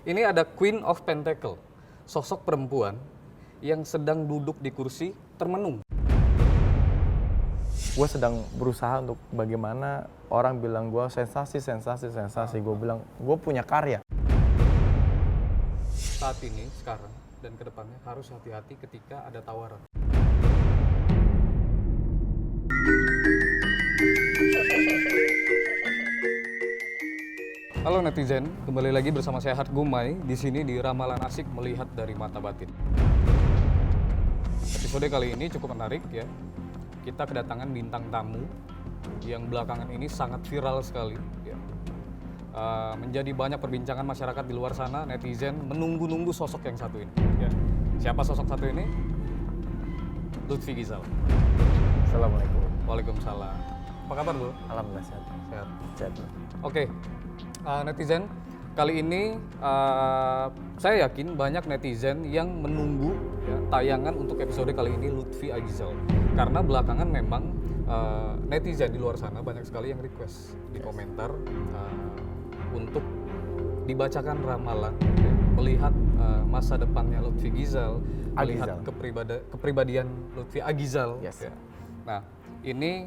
Ini ada Queen of Pentacle, sosok perempuan yang sedang duduk di kursi termenung. Gue sedang berusaha untuk bagaimana orang bilang gue sensasi. Gue bilang gue punya karya. Saat ini, sekarang, dan kedepannya harus hati-hati ketika ada tawaran. Halo netizen, kembali lagi bersama saya Hart Gumai di sini di Ramalan Asik Melihat dari Mata Batin. Episode kali ini cukup menarik ya. Kita kedatangan bintang tamu yang belakangan ini sangat viral sekali ya. Menjadi banyak perbincangan masyarakat di luar sana, netizen menunggu-nunggu sosok yang satu ini ya. Siapa sosok satu ini? Lutfi Gizal. Assalamualaikum. Waalaikumsalam. Apa kabar bro? Alhamdulillah sehat. Sehat. Oke. Netizen, kali ini saya yakin banyak netizen yang menunggu ya, tayangan untuk episode kali ini Lutfi Agizal. Karena belakangan memang netizen di luar sana banyak sekali yang request di komentar untuk dibacakan ramalan, ya, melihat masa depannya Lutfi Gizal, melihat kepribadian Lutfi Agizal. Yes. Ya. Nah, ini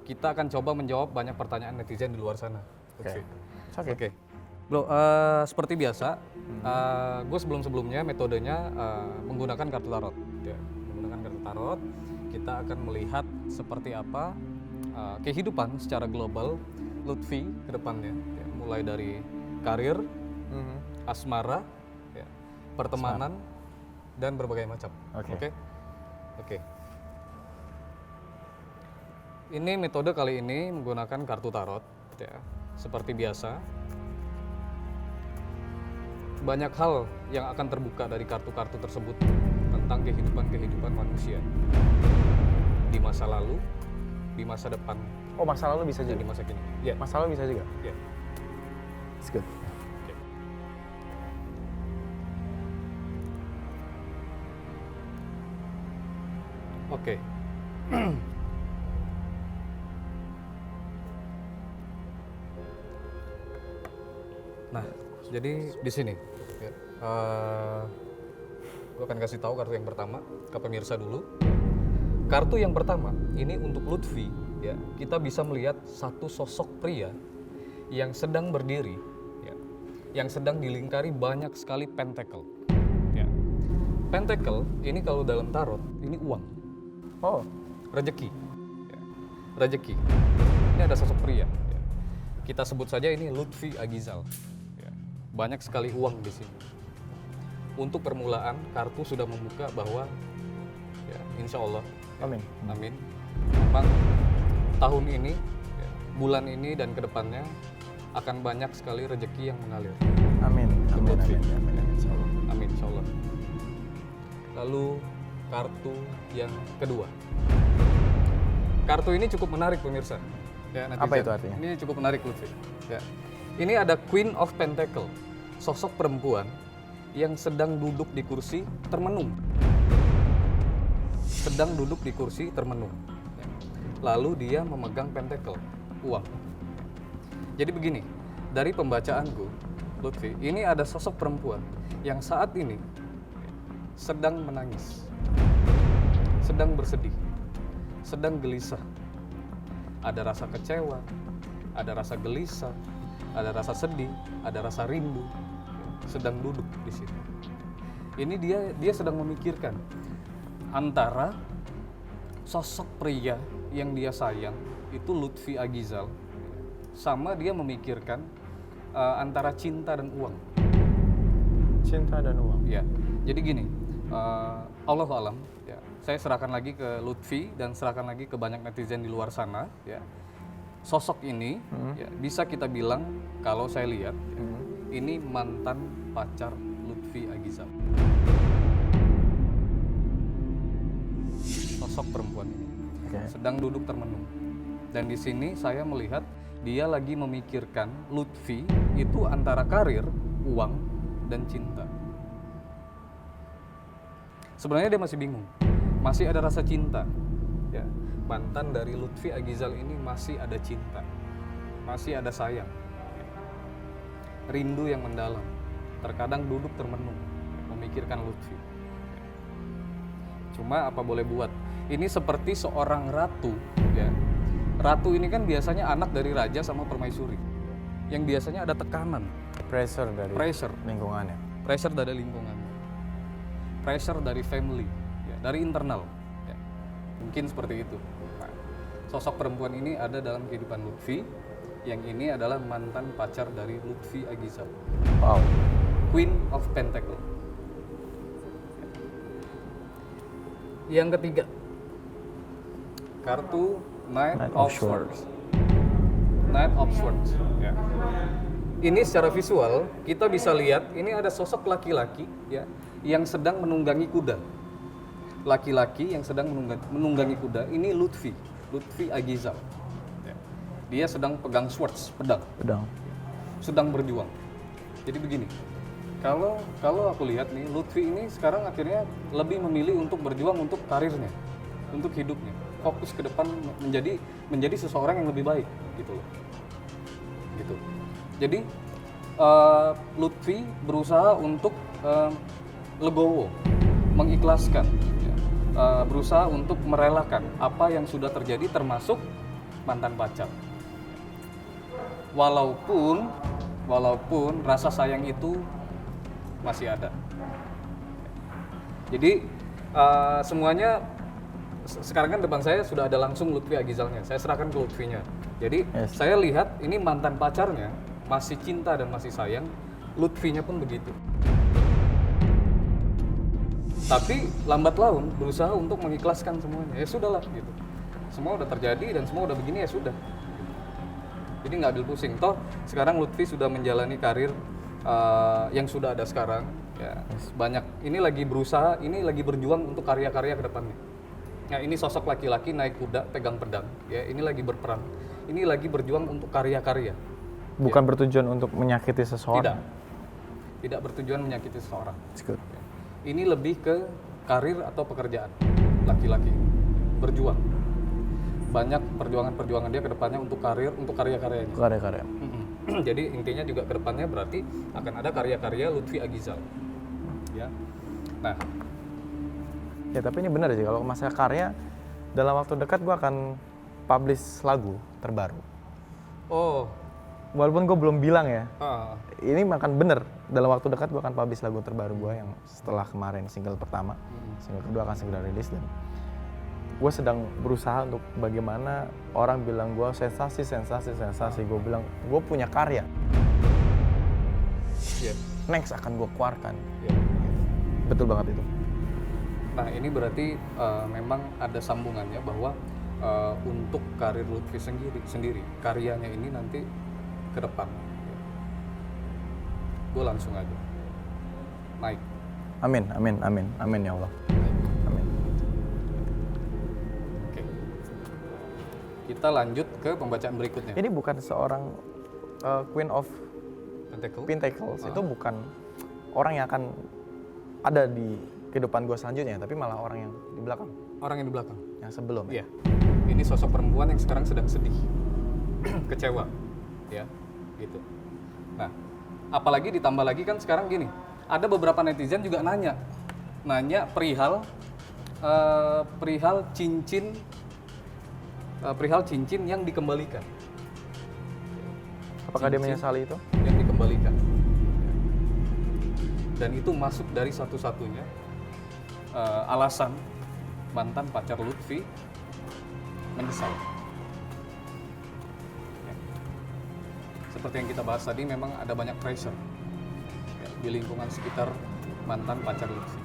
kita akan coba menjawab banyak pertanyaan netizen di luar sana. Oke. Bro, seperti biasa, gue sebelumnya metodenya menggunakan kartu tarot. Ya, menggunakan kartu tarot, kita akan melihat seperti apa kehidupan secara global Lutfi ke depannya. Ya, mulai dari karir, asmara, ya, pertemanan, dan berbagai macam. Oke. Ini metode kali ini menggunakan kartu tarot. Ya. Seperti biasa, banyak hal yang akan terbuka dari kartu-kartu tersebut tentang kehidupan manusia di masa lalu, di masa depan. Oh, masa lalu bisa juga? Di masa kini. Ya. Masa lalu bisa juga? Ya. It's good. Oke. Nah, jadi di sini, ya, gue akan kasih tahu kartu yang pertama ke pemirsa dulu. Kartu yang pertama ini untuk Lutfi, ya, kita bisa melihat satu sosok pria yang sedang berdiri, ya, yang sedang dilingkari banyak sekali pentacle. Ya. Pentacle ini kalau dalam tarot ini uang, rezeki, ya. Rezeki. Ini ada sosok pria. Ya. Kita sebut saja ini Lutfi Agizal. Banyak sekali uang di sini. Untuk permulaan, kartu sudah membuka bahwa ya, insya Allah, amin. Memang tahun ini, ya, bulan ini dan kedepannya akan banyak sekali rezeki yang mengalir. Amin. Insya Allah. Lalu kartu yang kedua. Kartu ini cukup menarik pemirsa. Ya, apa itu artinya? Ini cukup menarik Lutfi. Ya. Ini ada Queen of Pentacle. Sosok perempuan yang sedang duduk di kursi termenung. Sedang duduk di kursi termenung. Lalu dia memegang pentacle, uang. Jadi begini, dari pembacaanku, Lutfi, ini ada sosok perempuan yang saat ini sedang menangis, sedang bersedih, sedang gelisah. Ada rasa kecewa, ada rasa gelisah, ada rasa sedih, ada rasa rindu, sedang duduk di situ. Ini dia sedang memikirkan antara sosok pria yang dia sayang itu Lutfi Agizal, sama dia memikirkan antara cinta dan uang. Cinta dan uang. Ya, jadi gini, Allahu a'lam. Ya, saya serahkan lagi ke Lutfi dan serahkan lagi ke banyak netizen di luar sana. Ya. Sosok ini ya, bisa kita bilang kalau saya lihat ya, ini mantan pacar Lutfi Agizal. Sosok perempuan ini sedang duduk termenung. Dan di sini saya melihat dia lagi memikirkan Lutfi itu antara karir, uang, dan cinta. Sebenarnya dia masih bingung, masih ada rasa cinta. Ya. Mantan dari Lutfi Agizal ini masih ada cinta, masih ada sayang, rindu yang mendalam. terkadang duduk termenung, memikirkan Lutfi. Cuma apa boleh buat, ini seperti seorang ratu, ya. Ratu ini kan biasanya anak dari raja sama permaisuri, yang biasanya ada tekanan, Pressure dari lingkungannya. pressure dari lingkungan, pressure dari family, ya, dari internal, ya. Mungkin seperti itu. Nah, sosok perempuan ini ada dalam kehidupan Lutfi, yang ini adalah mantan pacar dari Lutfi Agizal, Wow. Queen of Pentacle. Yang ketiga, kartu Knight of Swords. Knight of Swords. Ya. Ini secara visual kita bisa lihat ini ada sosok laki-laki, ya, yang sedang menunggangi kuda. Laki-laki yang sedang menunggangi kuda ini Lutfi Agizal. Ya. Dia sedang pegang swords, pedang, sedang berjuang. Jadi begini, kalau aku lihat nih, Lutfi ini sekarang akhirnya lebih memilih untuk berjuang untuk karirnya, untuk hidupnya, fokus ke depan menjadi seseorang yang lebih baik, gitu loh. Gitu. Jadi Lutfi berusaha untuk legowo, mengikhlaskan, ya. Berusaha untuk merelakan apa yang sudah terjadi, termasuk mantan pacar. Walaupun rasa sayang itu masih ada. Jadi semuanya sekarang kan depan saya sudah ada langsung Lutfi Agizalnya. Saya serahkan ke Lutfinya. Jadi saya lihat ini mantan pacarnya masih cinta dan masih sayang. Lutfinya pun begitu. Tapi lambat laun berusaha untuk mengikhlaskan semuanya. Ya sudahlah gitu. Semua udah terjadi dan semua udah begini, ya sudah. Jadi nggak ambil pusing. Toh sekarang Lutfi sudah menjalani karir yang sudah ada sekarang, ya. Banyak ini lagi berusaha, ini lagi berjuang untuk karya-karya ke depannya. Nah, ini sosok laki-laki naik kuda, pegang pedang, ya. Ini lagi berperang. Ini lagi berjuang untuk karya-karya. Bukan bertujuan untuk menyakiti seseorang. Tidak bertujuan menyakiti seseorang. It's good. Ya. Ini lebih ke karir atau pekerjaan laki-laki berjuang. Banyak perjuangan-perjuangan dia ke depannya untuk karir, untuk karya-karyanya. Karya-karya. Jadi intinya juga ke depannya berarti akan ada karya-karya Lutfi Agizal. Ya. Nah, Ya tapi ini benar sih, kalau masalah karya, dalam waktu dekat gue akan publish lagu terbaru. oh, Walaupun gue belum bilang ya, ah, ini akan bener. Dalam waktu dekat gue akan publish lagu terbaru gue yang setelah kemarin single pertama. Single kedua akan segera rilis, dan gue sedang berusaha untuk bagaimana orang bilang gue sensasi. Gue bilang gue punya karya. yeah, Next akan gue keluarkan. yeah. Betul banget itu. Nah, ini berarti memang ada sambungannya bahwa untuk karir Lutfi sendiri karyanya ini nanti ke depan. Gue langsung aja naik. Amin ya Allah. Amin. Oke. Kita lanjut ke pembacaan berikutnya. Ini bukan seorang Queen of Pentacle. Pentacles, itu bukan orang yang akan ada di kehidupan gue selanjutnya, tapi malah orang yang di belakang, Orang yang di belakang. yang sebelum. Iya. Ini sosok perempuan yang sekarang sedang sedih, kecewa, ya, gitu. Nah, apalagi ditambah lagi kan sekarang gini, ada beberapa netizen juga nanya perihal cincin yang dikembalikan. Apakah dia Cincin menyesali itu? yang dikembalikan. Dan itu masuk dari satu-satunya alasan mantan pacar Lutfi menyesal. Ya. Seperti yang kita bahas tadi, memang ada banyak pressure, ya, di lingkungan sekitar mantan pacar Lutfi.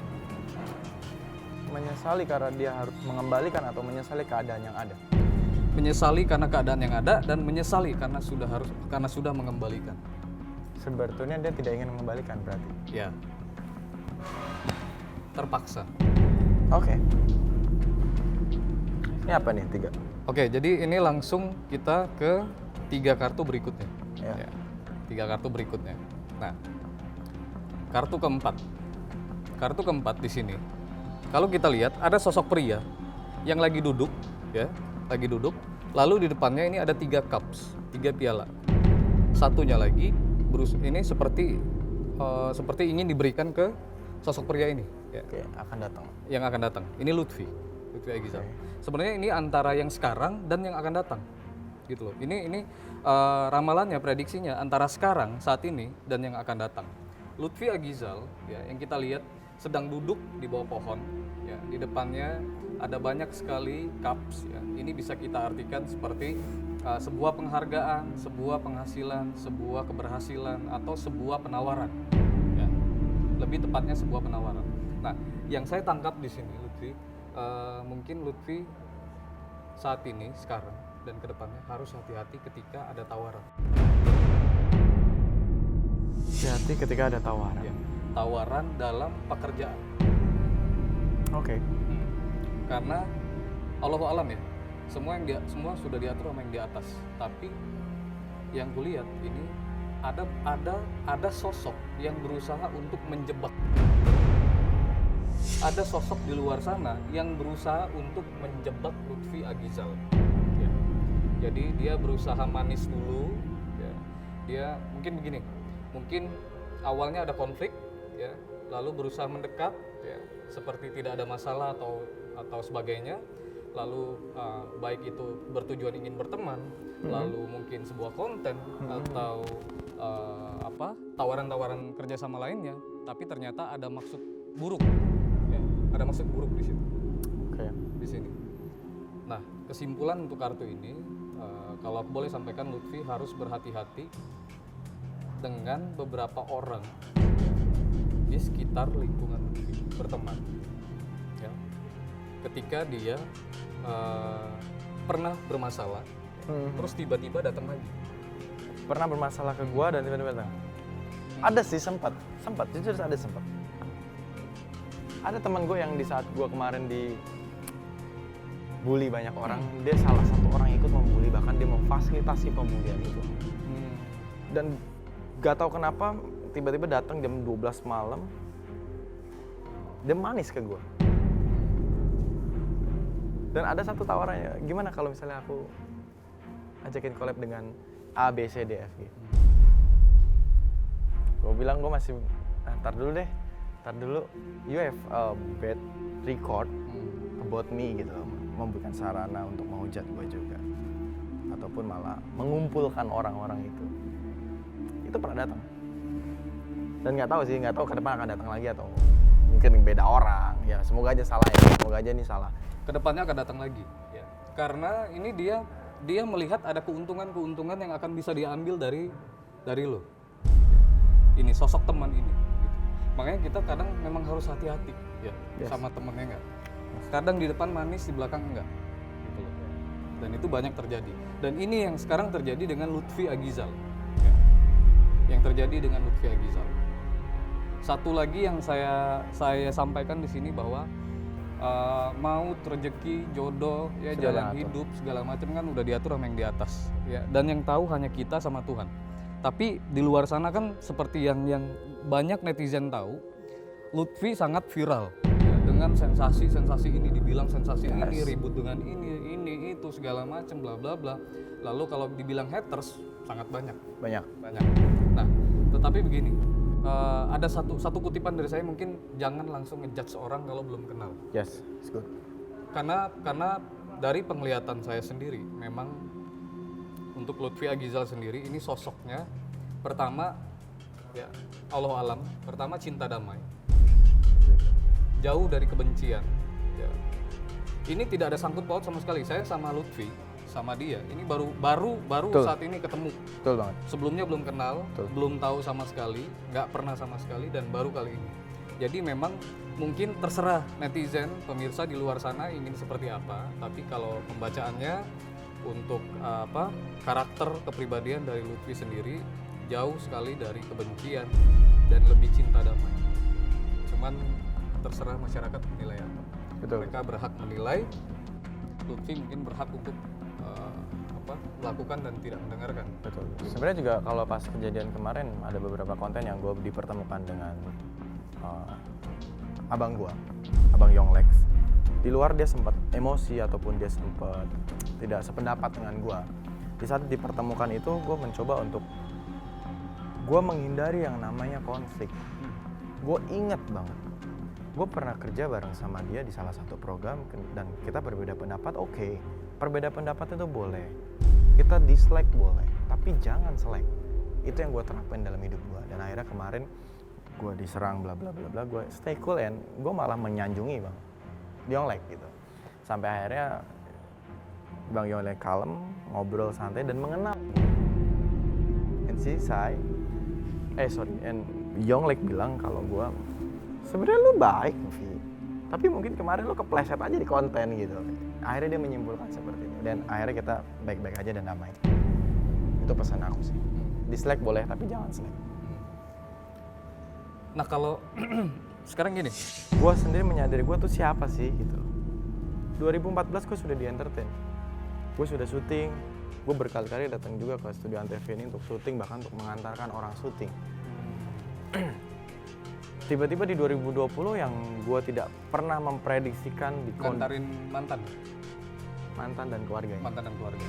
Menyesali karena dia harus mengembalikan atau menyesali keadaan yang ada? Menyesali karena keadaan yang ada, dan menyesali karena sudah mengembalikan. Sebetulnya dia tidak ingin mengembalikan berarti. Ya. Terpaksa. Oke. Ini apa nih 3? Oke, jadi ini langsung kita ke 3 kartu berikutnya. Ya. Ya, 3 kartu berikutnya. Nah, kartu keempat. Kartu keempat di sini. Kalau kita lihat ada sosok pria yang lagi duduk, ya, lagi duduk. Lalu di depannya ini ada 3 cups, 3 piala. Satunya lagi ini seperti seperti ingin diberikan ke sosok pria ini. Ya. Oke, akan datang. Yang akan datang. Ini Lutfi Agizal. Oke. Sebenarnya ini antara yang sekarang dan yang akan datang, gitu loh. Ini ramalannya, prediksinya antara sekarang saat ini dan yang akan datang. Lutfi Agizal, ya, yang kita lihat sedang duduk di bawah pohon, ya, di depannya ada banyak sekali cups, ya. Ini bisa kita artikan seperti sebuah penghargaan, sebuah penghasilan, sebuah keberhasilan, atau sebuah penawaran. Ya. Lebih tepatnya sebuah penawaran. Nah, yang saya tangkap di sini, Lutfi, mungkin Lutfi saat ini, sekarang, dan kedepannya harus hati-hati ketika ada tawaran. Hati-hati ketika ada tawaran. Ya. Tawaran dalam pekerjaan. Oke. Karena Allahu alam ya, semua sudah diatur sama yang di atas. Tapi yang kulihat ini ada sosok yang berusaha untuk menjebak. Ada sosok di luar sana yang berusaha untuk menjebak Lutfi Agizal. Ya. Jadi dia berusaha manis dulu. Ya. Dia mungkin begini, mungkin awalnya ada konflik, ya, lalu berusaha mendekat, ya, seperti tidak ada masalah atau sebagainya. Lalu baik itu bertujuan ingin berteman, lalu mungkin sebuah konten atau tawaran-tawaran kerjasama lainnya, tapi ternyata ada maksud buruk. Ada maksud buruk di situ. Oke. Di sini. Nah, kesimpulan untuk kartu ini, kalau aku boleh sampaikan, Lutfi harus berhati-hati dengan beberapa orang di sekitar lingkungan Lutfi berteman. Ya. Ketika dia pernah bermasalah, terus tiba-tiba datang lagi. Pernah bermasalah ke gua dan tiba-tiba datang. Ada sih sempat, jujur ada sempat. Ada teman gue yang di saat gue kemarin bully banyak orang, dia salah satu orang yang ikut membuli, bahkan dia memfasilitasi pembulian itu. Dan gak tahu kenapa tiba-tiba datang jam 12 malam, dia manis ke gue. Dan ada satu tawarannya, gimana kalau misalnya aku ajakin collab dengan A, B, C, D, F, G. Gue bilang gue masih, ntar dulu, you have a bad record about me gitu, memberikan sarana untuk menghujat gue juga, ataupun malah mengumpulkan orang-orang itu pernah datang. Dan nggak tahu ke depan akan datang lagi atau mungkin beda orang, ya semoga aja salah ya, semoga aja ini salah. Kedepannya akan datang lagi, ya. Karena ini dia melihat ada keuntungan yang akan bisa diambil dari lo. Ini sosok teman ini. Makanya kita kadang memang harus hati-hati, ya, sama temennya enggak. Kadang di depan manis, di belakang enggak. Gitu loh. Dan itu banyak terjadi. Dan ini yang sekarang terjadi dengan Lutfi Agizal. Ya. Yang terjadi dengan Lutfi Agizal. Satu lagi yang saya sampaikan di sini bahwa maut, rezeki, jodoh, ya, jalan hidup, segala macam kan udah diatur sama yang di atas. Ya. Dan yang tahu hanya kita sama Tuhan. Tapi di luar sana kan seperti yang banyak netizen tahu, Lutfi sangat viral ya, dengan sensasi ini, dibilang sensasi ini, ribut dengan ini itu segala macam bla bla bla. Lalu kalau dibilang haters sangat banyak. Nah, tetapi begini, ada satu kutipan dari saya, mungkin jangan langsung ngejudge seorang kalau belum kenal. Yes, it's good. Karena dari penglihatan saya sendiri, memang untuk Lutfi Agizal sendiri ini sosoknya pertama, ya, Allah alam, pertama cinta damai, jauh dari kebencian. Ya. Ini tidak ada sangkut paut sama sekali. Saya sama Lutfi, sama dia, ini baru saat ini ketemu. Betul banget. Sebelumnya belum kenal, belum tahu sama sekali, nggak pernah sama sekali, dan baru kali ini. Jadi memang mungkin terserah netizen, pemirsa di luar sana ingin seperti apa. Tapi kalau pembacaannya untuk karakter kepribadian dari Lutfi sendiri jauh sekali dari kebencian dan lebih cinta damai. Cuman terserah masyarakat menilai apa. Betul. Mereka berhak menilai. Lutfi mungkin berhak untuk melakukan dan tidak mendengarkan. Betul. Sebenarnya juga kalau pas kejadian kemarin ada beberapa konten yang gue dipertemukan dengan abang Yonglex. Di luar dia sempat emosi ataupun dia sempat tidak sependapat dengan gue. Di saat dipertemukan itu gue mencoba untuk gue menghindari yang namanya konflik. Gue inget banget, gue pernah kerja bareng sama dia di salah satu program dan kita berbeda pendapat. Oke, berbeda pendapat itu boleh, kita dislike boleh, tapi jangan selek. Itu yang gue terapin dalam hidup gue. Dan akhirnya kemarin gue diserang bla bla bla bla, gue stay cool and gue malah menyanjungi Bang Yonglek gitu. Sampai akhirnya Bang Yonglek kalem, ngobrol santai dan mengenal. And Yonglek bilang kalau gue sebenarnya lu baik, Vi, tapi mungkin kemarin lu kepleset aja di konten gitu. Akhirnya dia menyimpulkan seperti itu dan akhirnya kita baik-baik aja dan damai. Itu pesan aku sih. Dislike boleh tapi jangan selek. Nah kalau sekarang gini, Gue sendiri menyadari gue tuh siapa sih gitu. 2014 gue sudah di entertain, gue sudah syuting, gue berkali-kali datang juga ke studio Antv ini untuk syuting, bahkan untuk mengantarkan orang syuting. Tiba-tiba di 2020 yang gue tidak pernah memprediksikan di ngantarin mantan dan keluarganya. dan keluarga.